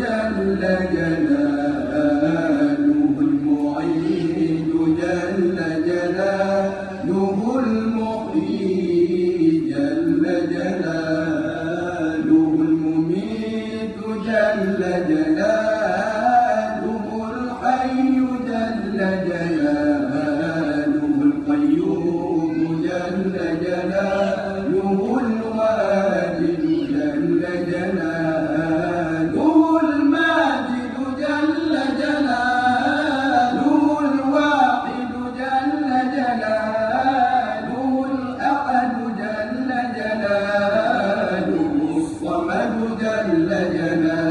جل جلاله المعيد جل جلاله المحيي جل جلاله المميت جل جلاله الحي جل جلاله القيوم جل جلاله الواجد جل جلاله الماجد جل جلاله الواحد جل جلاله الأحد جل جلاله الصمد جل جلاله